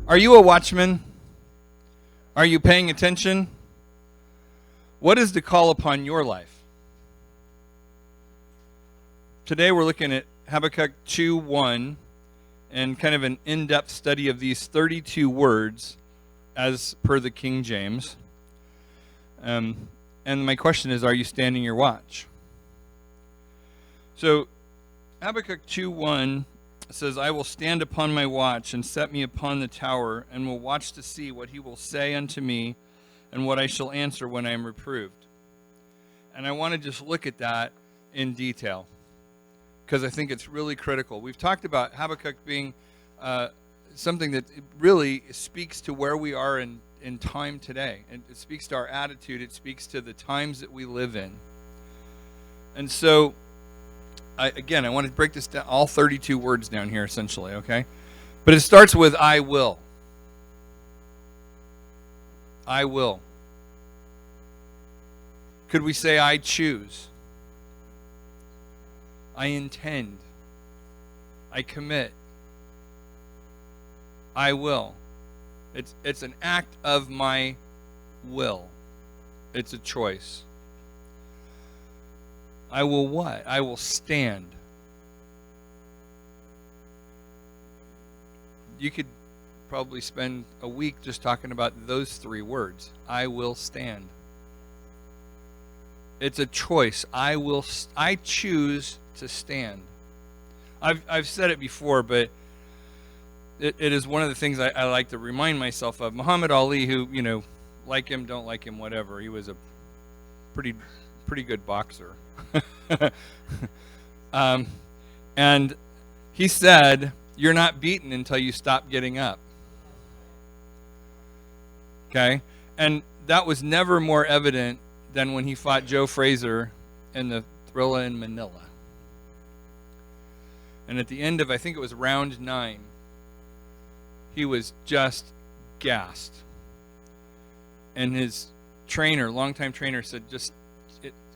Are you a watchman? Are you paying attention? What is the call upon your life? Today we're looking at Habakkuk 2:1 and kind of an in-depth study of these 32 words as per the King James. And my question is, are you standing your watch? So Habakkuk 2:1 says, I will stand upon my watch and set me upon the tower and will watch to see what he will say unto me and what I shall answer when I am reproved. And I want to just look at that in detail because I think it's really critical. We've talked about Habakkuk being something that really speaks to where we are in time today. And it speaks to our attitude. It speaks to the times that we live in. And so, I want to break this down, all 32 words down here essentially, okay? But it starts with I will. I will. Could we say I choose? I intend. I commit. I will. It's an act of my will. It's a choice. I will what? I will stand. You could probably spend a week just talking about those three words. I will stand. It's a choice. I choose to stand. I've said it before, but it is one of the things I like to remind myself of. Muhammad Ali, who, like him, don't like him, whatever. He was a pretty good boxer. And he said, you're not beaten until you stop getting up. Okay? And that was never more evident than when he fought Joe Frazier in the Thrilla in Manila. And at the end of, I think it was round 9, he was just gassed. And his trainer, longtime trainer, said,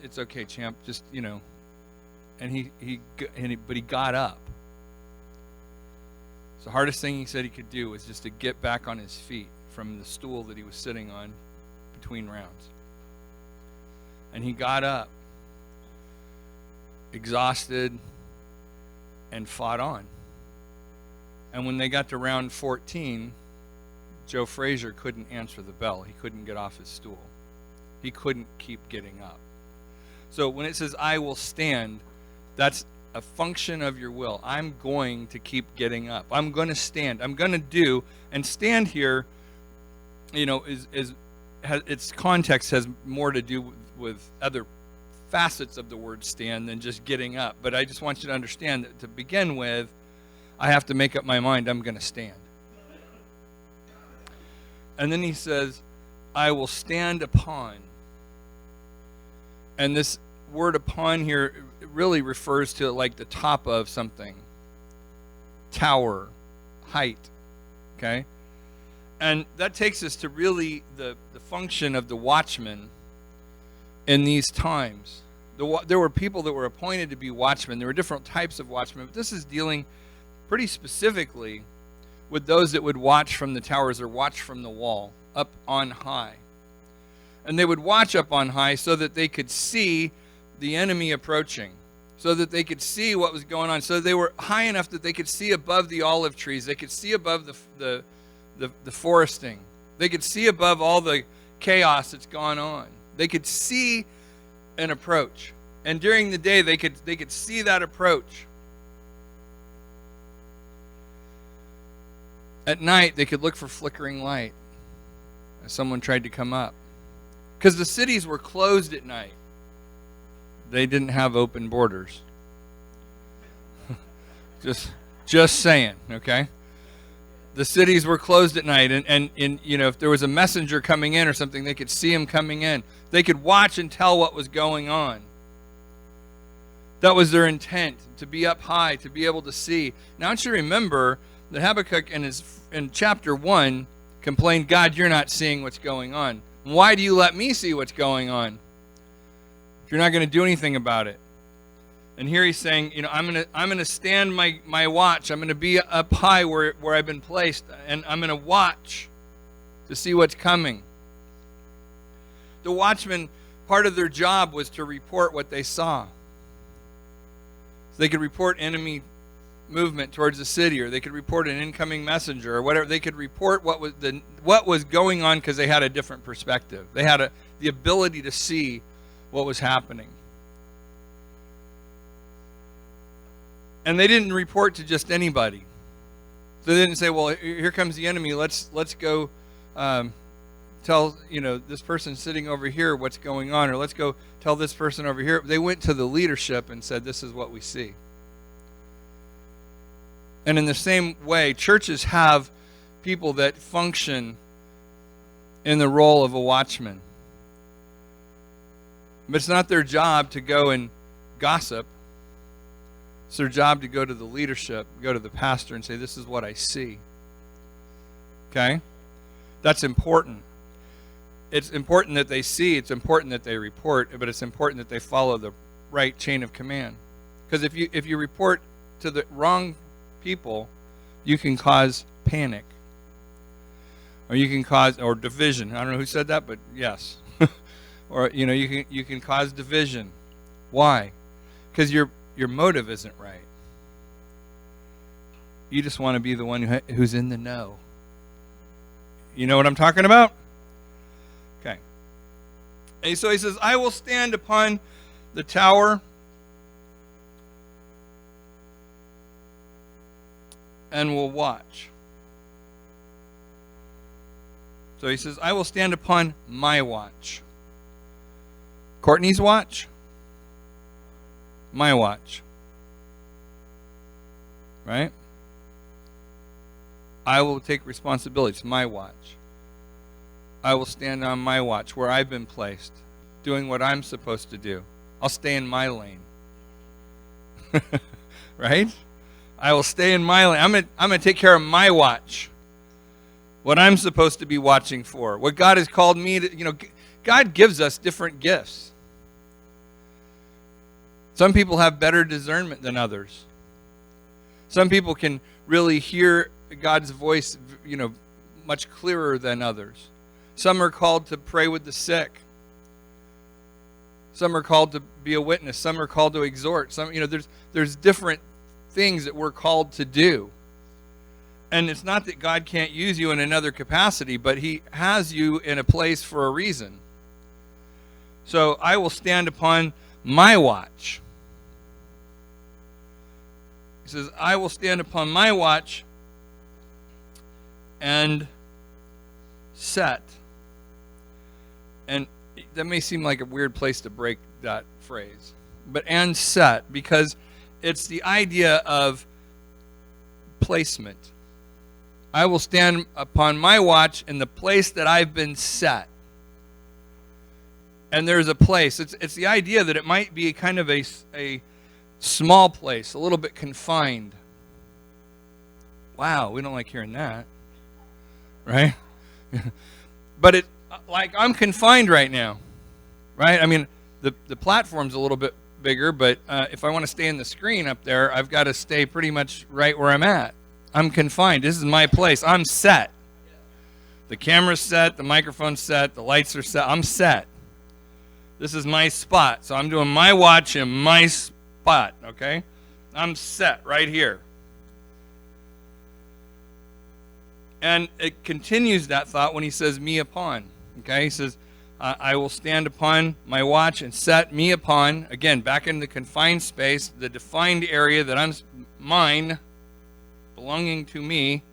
it's okay, champ, just, and but he got up. So the hardest thing he said he could do was just to get back on his feet from the stool that he was sitting on between rounds. And he got up, exhausted, and fought on. And when they got to round 14, Joe Frazier couldn't answer the bell. He couldn't get off his stool. He couldn't keep getting up. So when it says, I will stand, that's a function of your will. I'm going to keep getting up. I'm going to stand. I'm going to do. And stand here, its context has more to do with other facets of the word stand than just getting up. But I just want you to understand that to begin with, I have to make up my mind I'm going to stand. And then he says, I will stand upon. And this word upon here really refers to like the top of something. Tower, height, okay? And that takes us to really the function of the watchman in these times. There were people that were appointed to be watchmen. There were different types of watchmen, but this is dealing pretty specifically with those that would watch from the towers or watch from the wall up on high. And they would watch up on high so that they could see the enemy approaching, so that they could see what was going on. So they were high enough that they could see above the olive trees. They could see above the foresting. They could see above all the chaos that's gone on. They could see an approach. And during the day, they could see that approach. At night, they could look for flickering light as someone tried to come up. Because the cities were closed at night. They didn't have open borders. just saying, okay? The cities were closed at night, and if there was a messenger coming in or something, they could see him coming in. They could watch and tell what was going on. That was their intent, to be up high, to be able to see. Now I want you to remember that Habakkuk in chapter 1 complained, God, you're not seeing what's going on. Why do you let me see what's going on if you're not going to do anything about it? And here he's saying, I'm gonna stand my watch. I'm gonna be up high where I've been placed, and I'm gonna watch to see what's coming. The watchmen, part of their job was to report what they saw. So they could report enemy movement towards the city, or they could report an incoming messenger, or whatever. They could report what was going on, because they had a different perspective. They had the ability to see what was happening. And they didn't report to just anybody. So they didn't say, well, here comes the enemy. Let's go tell this person sitting over here what's going on, or let's go tell this person over here. They went to the leadership and said, this is what we see. And in the same way, churches have people that function in the role of a watchman. But it's not their job to go and gossip. It's their job to go to the leadership, go to the pastor and say, this is what I see. Okay? That's important. It's important that they see. It's important that they report. But it's important that they follow the right chain of command. Because if you report to the wrong people, you can cause panic. Or you can cause, or division. I don't know who said that, but yes. Or, you can cause division. Why? Because your motive isn't right. You just want to be the one who's in the know. You know what I'm talking about? Okay. And so he says, I will stand upon the tower and will watch. So he says, I will stand upon my watch. Courtney's watch? My watch. Right? I will take responsibility. It's my watch. I will stand on my watch where I've been placed, doing what I'm supposed to do. I'll stay in my lane. Right? I will stay in my lane. I'm going to take care of my watch. What I'm supposed to be watching for. What God has called me to, God gives us different gifts. Some people have better discernment than others. Some people can really hear God's voice, much clearer than others. Some are called to pray with the sick. Some are called to be a witness. Some are called to exhort. Some, there's different things that we're called to do. And it's not that God can't use you in another capacity, but He has you in a place for a reason. So I will stand upon my watch. He says, I will stand upon my watch and set. And that may seem like a weird place to break that phrase. But and set, because it's the idea of placement. I will stand upon my watch in the place that I've been set. And there's a place. It's the idea that it might be kind of a small place, a little bit confined. Wow, we don't like hearing that. Right? But it, like, I'm confined right now. Right? I mean, the platform's a little bit bigger, but if I want to stay in the screen up there, I've got to stay pretty much right where I'm at. I'm confined. This is my place. I'm set. The camera's set, the microphone's set, the lights are set. I'm set. This is my spot. So I'm doing my watch in my spot, okay? I'm set right here. And it continues that thought when he says me upon, okay? He says, I will stand upon my watch and set me upon, again, back in the confined space, the defined area that I'm mine, belonging to me,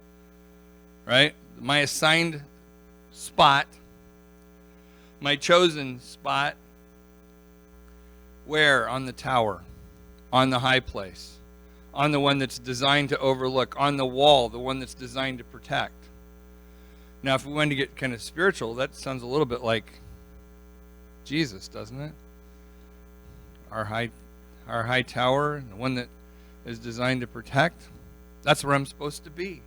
right? My assigned spot, my chosen spot. Where? On the tower, on the high place, on the one that's designed to overlook, on the wall, the one that's designed to protect. Now, if we want to get kind of spiritual, that sounds a little bit like Jesus, doesn't it? Our high tower, the one that is designed to protect. That's where I'm supposed to be,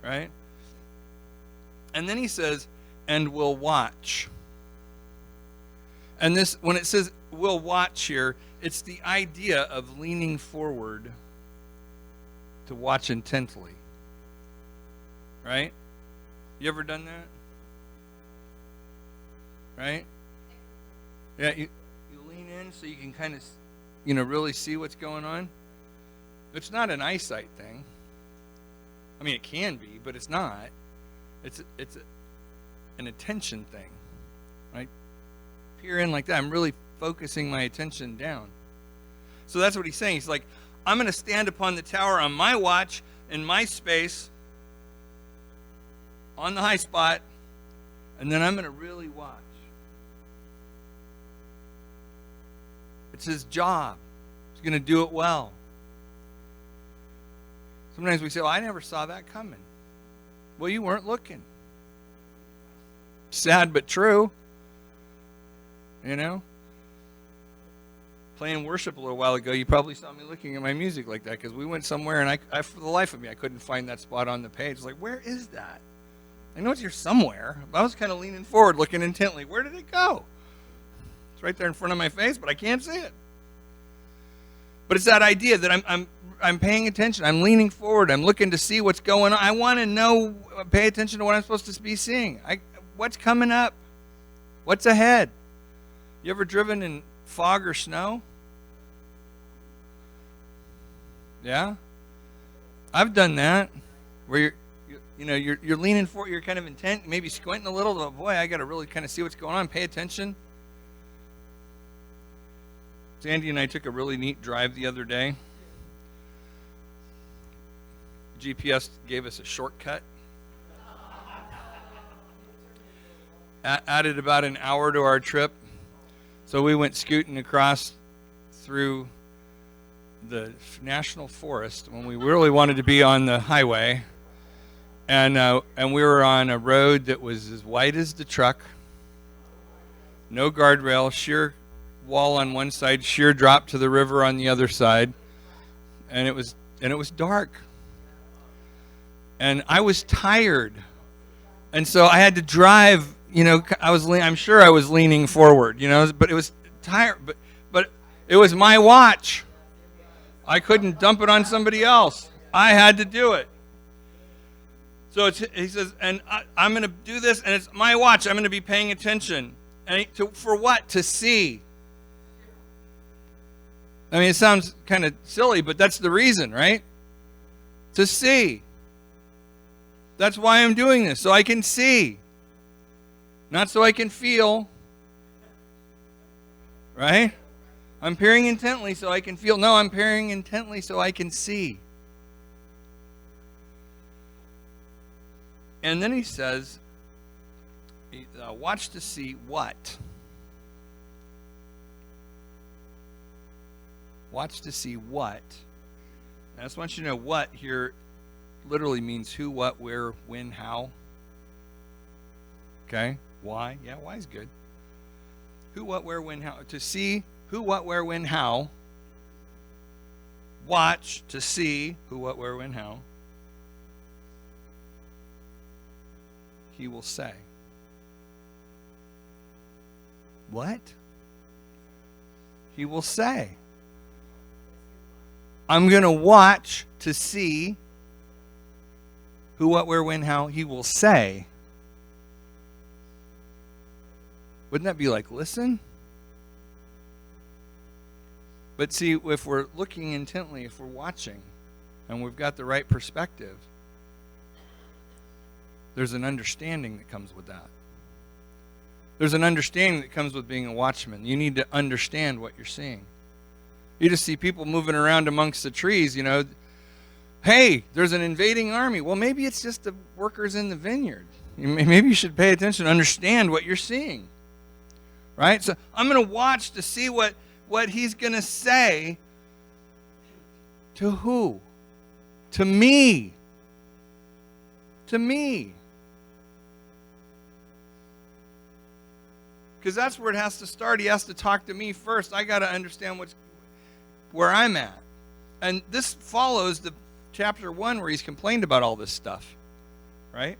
right? And then he says, and will watch. And this, when it says will watch here, it's the idea of leaning forward to watch intently. Right? You ever done that? Right? Yeah, you lean in so you can kind of, really see what's going on. It's not an eyesight thing. I mean, it can be, but it's not. It's an attention thing, right? Peer in like that. I'm really focusing my attention down. So that's what he's saying. He's like, I'm going to stand upon the tower on my watch, in my space, on the high spot, and then I'm going to really watch. It's his job. He's going to do it well. Sometimes we say, I never saw that coming. Well, you weren't looking. Sad but true. Playing worship a little while ago, you probably saw me looking at my music like that because we went somewhere and I, for the life of me, I couldn't find that spot on the page. It's like, where is that? I know it's here somewhere. I was kind of leaning forward, looking intently. Where did it go? It's right there in front of my face, but I can't see it. But it's that idea that I'm paying attention. I'm leaning forward. I'm looking to see what's going on. I want to know, pay attention to what I'm supposed to be seeing. What's coming up? What's ahead? You ever driven in fog or snow? Yeah? I've done that. Where you're leaning forward, you're kind of intent, maybe squinting a little. Oh boy, I got to really kind of see what's going on, pay attention. Sandy and I took a really neat drive the other day. GPS gave us a shortcut. Added about an hour to our trip. So we went scooting across through the national forest when we really wanted to be on the highway. And we were on a road that was as wide as the truck. No guardrail, sheer wall on one side, sheer drop to the river on the other side. And it was dark. And I was tired. And so I had to drive, I'm sure I was leaning forward, but it was tired, but it was my watch. I couldn't dump it on somebody else. I had to do it. So he says, and I'm going to do this, and it's my watch. I'm going to be paying attention. And for what? To see. I mean, it sounds kind of silly, but that's the reason, right? To see. That's why I'm doing this, so I can see. Not so I can feel. Right? I'm peering intently so I can feel. No, I'm peering intently so I can see. And then he says, watch to see what? Watch to see what? I just want you to know what here literally means who, what, where, when, how. Okay? Why? Yeah, why is good. Who, what, where, when, how. To see who, what, where, when, how. Watch to see who, what, where, when, how. He will say. What? He will say. I'm going to watch to see who, what, where, when, how. He will say. Wouldn't that be like, listen? But see, if we're looking intently, if we're watching, and we've got the right perspective, there's an understanding that comes with that. There's an understanding that comes with being a watchman. You need to understand what you're seeing. You just see people moving around amongst the trees, Hey, there's an invading army. Well, maybe it's just the workers in the vineyard. Maybe you should pay attention, understand what you're seeing. Right? So I'm going to watch to see what he's going to say. To who? To me. To me. Because that's where it has to start. He has to talk to me first. I got to understand where I'm at. And this follows the chapter 1 where he's complained about all this stuff. Right?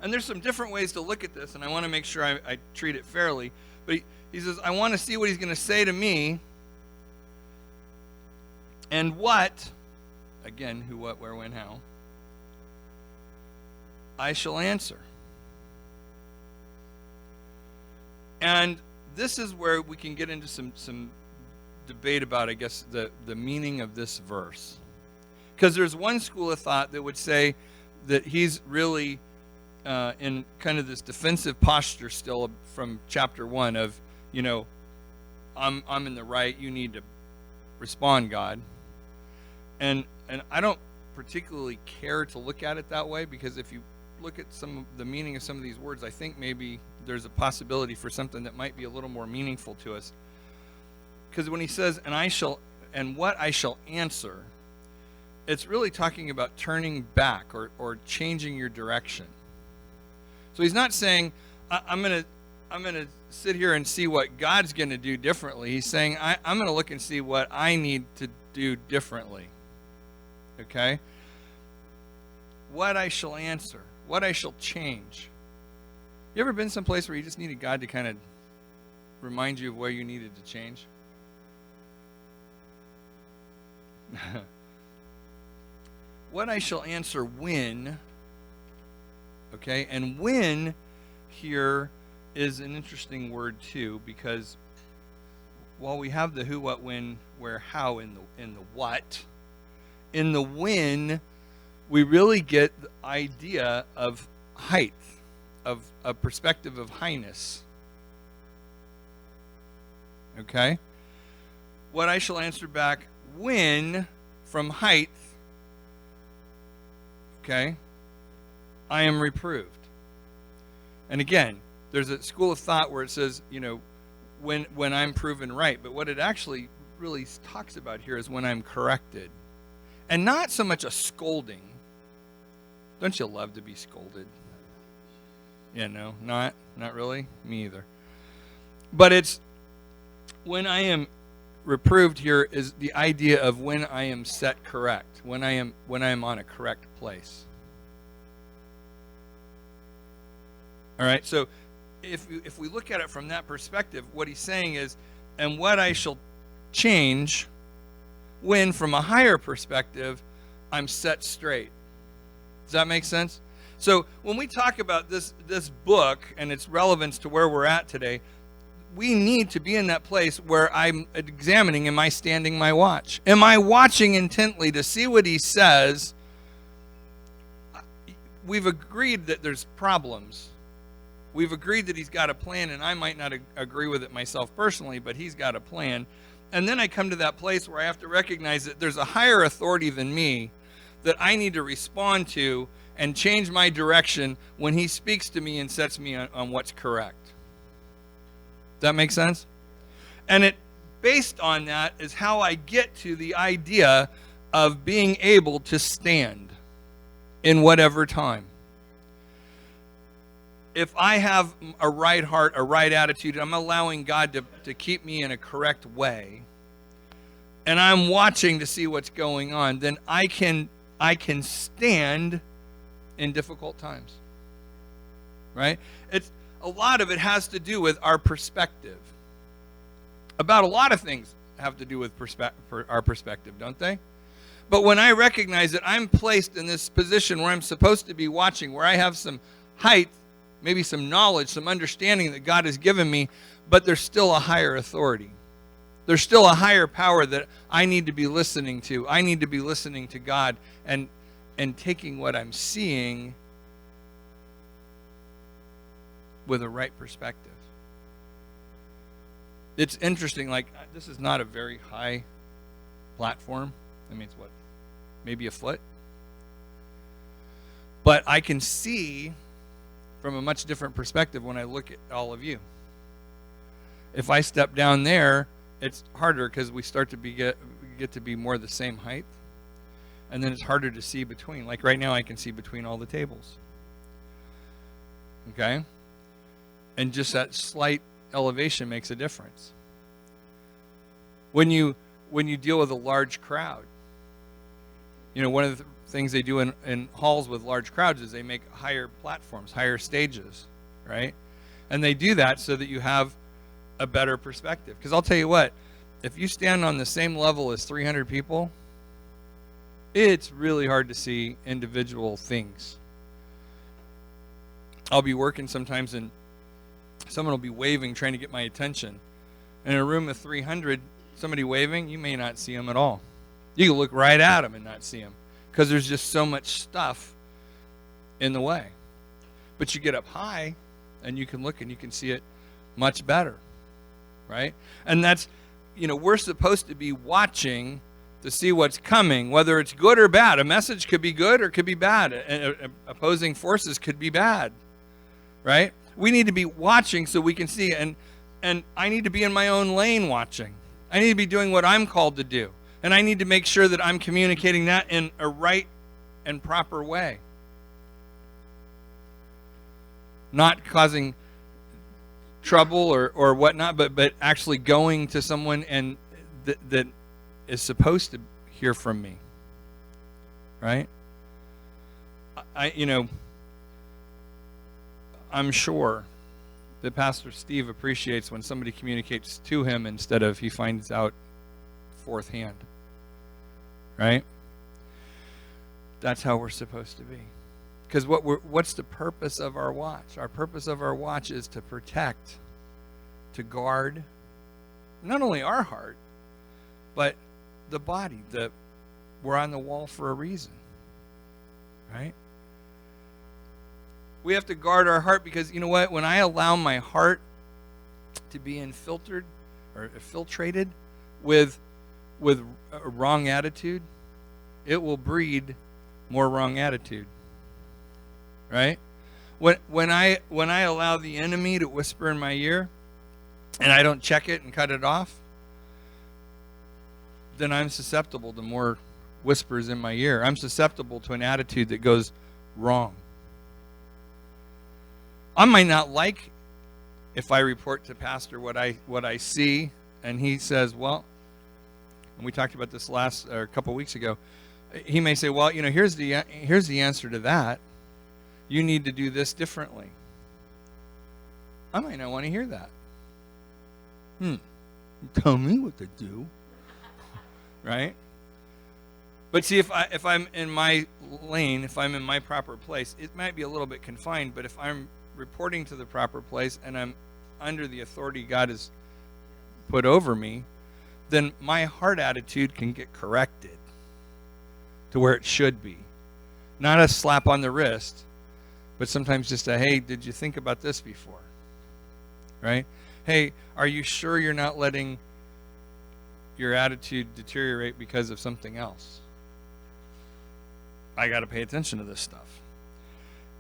And there's some different ways to look at this, and I want to make sure I treat it fairly. But he says, I want to see what he's going to say to me. And what, again, who, what, where, when, how, I shall answer. And this is where we can get into some debate about, I guess, the meaning of this verse. Because there's one school of thought that would say that he's really in kind of this defensive posture still from chapter 1 of, you know, I'm in the right, you need to respond, God. And I don't particularly care to look at it that way, because if you look at some of the meaning of some of these words, I think maybe there's a possibility for something that might be a little more meaningful to us. Because when he says, and what I shall answer, it's really talking about turning back or changing your direction. So he's not saying, I'm gonna sit here and see what God's gonna do differently. He's saying, I'm gonna look and see what I need to do differently. Okay? What I shall answer, what I shall change. You ever been someplace where you just needed God to kind of remind you of where you needed to change? What I shall answer when, okay, and when here is an interesting word too, because while we have the who, what, when, where, how in the what, in the when, we really get the idea of height, of a perspective of highness. Okay? What I shall answer back when, from height, okay, I am reproved. And again, there's a school of thought where it says, you know, when I'm proven right. But what it actually really talks about here is when I'm corrected. And not so much a scolding. Don't you love to be scolded? Yeah, no, not really. Me either. But it's when I am reproved here is the idea of when I am set correct, when I am on a correct place. All right, so if we look at it from that perspective, what he's saying is, and what I shall change when from a higher perspective, I'm set straight. Does that make sense? So when we talk about this book and its relevance to where we're at today, we need to be in that place where I'm examining, am I standing my watch? Am I watching intently to see what he says? We've agreed that there's problems. We've agreed that he's got a plan, and I might not agree with it myself personally, but he's got a plan. And then I come to that place where I have to recognize that there's a higher authority than me that I need to respond to and change my direction when he speaks to me and sets me on what's correct. Does that make sense? And it, based on that, is how I get to the idea of being able to stand in whatever time. If I have a right heart, a right attitude, I'm allowing God to keep me in a correct way, and I'm watching to see what's going on, then I can stand in difficult times. Right? It's a lot of it has to do with our perspective. About a lot of things have to do with our perspective, don't they? But when I recognize that I'm placed in this position where I'm supposed to be watching, where I have some height, maybe some knowledge, some understanding that God has given me, but there's still a higher authority. There's still a higher power that I need to be listening to. I need to be listening to God and taking what I'm seeing with a right perspective. It's interesting, like, this is not a very high platform. I mean, it's what, maybe a foot? But I can see from a much different perspective when I look at all of you. If I step down there, it's harder because we start to get to be more the same height. And then it's harder to see between. Like right now I can see between all the tables. Okay? And just that slight elevation makes a difference. When you deal with a large crowd, you know, one of the things they do in halls with large crowds is they make higher platforms, higher stages, right? And they do that so that you have a better perspective. Because I'll tell you what, if you stand on the same level as 300 people, it's really hard to see individual things. I'll be working sometimes and someone will be waving, trying to get my attention. In a room of 300, somebody waving, you may not see them at all. You can look right at them and not see them because there's just so much stuff in the way. But you get up high and you can look and you can see it much better, right? And that's, we're supposed to be watching to see what's coming, whether it's good or bad. A message could be good or could be bad. Opposing forces could be bad, right? We need to be watching so we can see, and I need to be in my own lane watching. I need to be doing what I'm called to do, and I need to make sure that I'm communicating that in a right and proper way, not causing trouble or whatnot, but actually going to someone and that is supposed to hear from me, right? I'm sure that Pastor Steve appreciates when somebody communicates to him instead of he finds out fourth hand, right? That's how we're supposed to be. Because what's the purpose of our watch? Our purpose of our watch is to protect, to guard, not only our heart, but the body. We're on the wall for a reason, right? We have to guard our heart because, you know what? When I allow my heart to be infiltrated with a wrong attitude, it will breed more wrong attitude. Right? When I allow the enemy to whisper in my ear and I don't check it and cut it off, then I'm susceptible to more whispers in my ear. I'm susceptible to an attitude that goes wrong. I might not like if I report to Pastor what I see, and he says, well, and we talked about this a couple weeks ago. He may say, well, here's the answer to that. You need to do this differently. I might not want to hear that. Tell me what to do. Right? But see, if I'm in my lane, if I'm in my proper place, it might be a little bit confined, but if I'm reporting to the proper place and I'm under the authority God has put over me, then my heart attitude can get corrected to where it should be. Not a slap on the wrist, but sometimes just hey, did you think about this before? Right? Hey, are you sure you're not letting your attitude deteriorate because of something else? I got to pay attention to this stuff.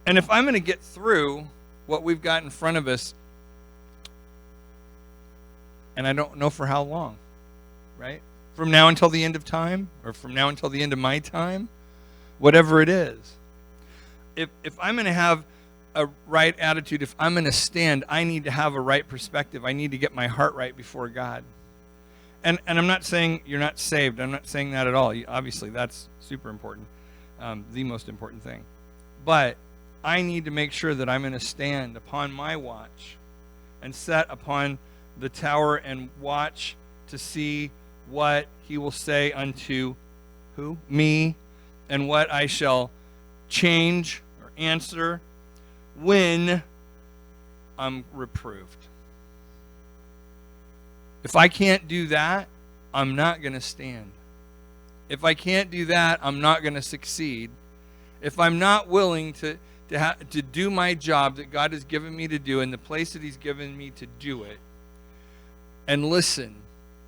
And if I'm going to get through what we've got in front of us, and I don't know for how long, right? From now until the end of time, or from now until the end of my time, whatever it is. If I'm going to have a right attitude, if I'm going to stand, I need to have a right perspective. I need to get my heart right before God. And I'm not saying you're not saved. I'm not saying that at all. Obviously, that's super important, the most important thing. But I need to make sure that I'm going to stand upon my watch and set upon the tower and watch to see what he will say unto who? Me, and what I shall change or answer when I'm reproved. If I can't do that, I'm not going to stand. If I can't do that, I'm not going to succeed. If I'm not willing to do my job that God has given me to do in the place that he's given me to do it, and listen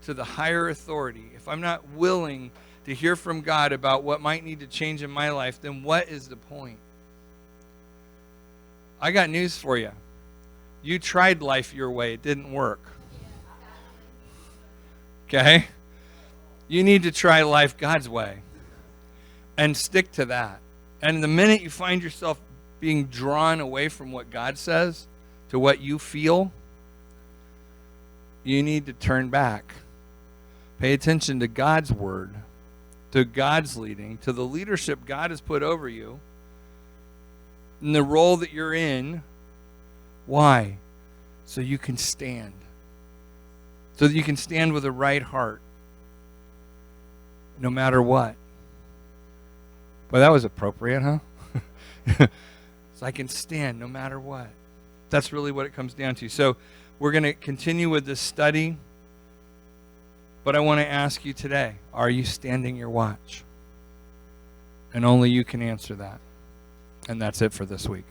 to the higher authority, if I'm not willing to hear from God about what might need to change in my life, then what is the point? I got news for you. You tried life your way. It didn't work. Okay? You need to try life God's way and stick to that. And the minute you find yourself being drawn away from what God says to what you feel, you need to turn back. Pay attention to God's word, to God's leading, to the leadership God has put over you, and the role that you're in. Why? So you can stand. so that you can stand with a right heart no matter what. Well, that was appropriate, huh? So I can stand no matter what. That's really what it comes down to. So we're going to continue with this study, but I want to ask you today, are you standing your watch? And only you can answer that. And that's it for this week.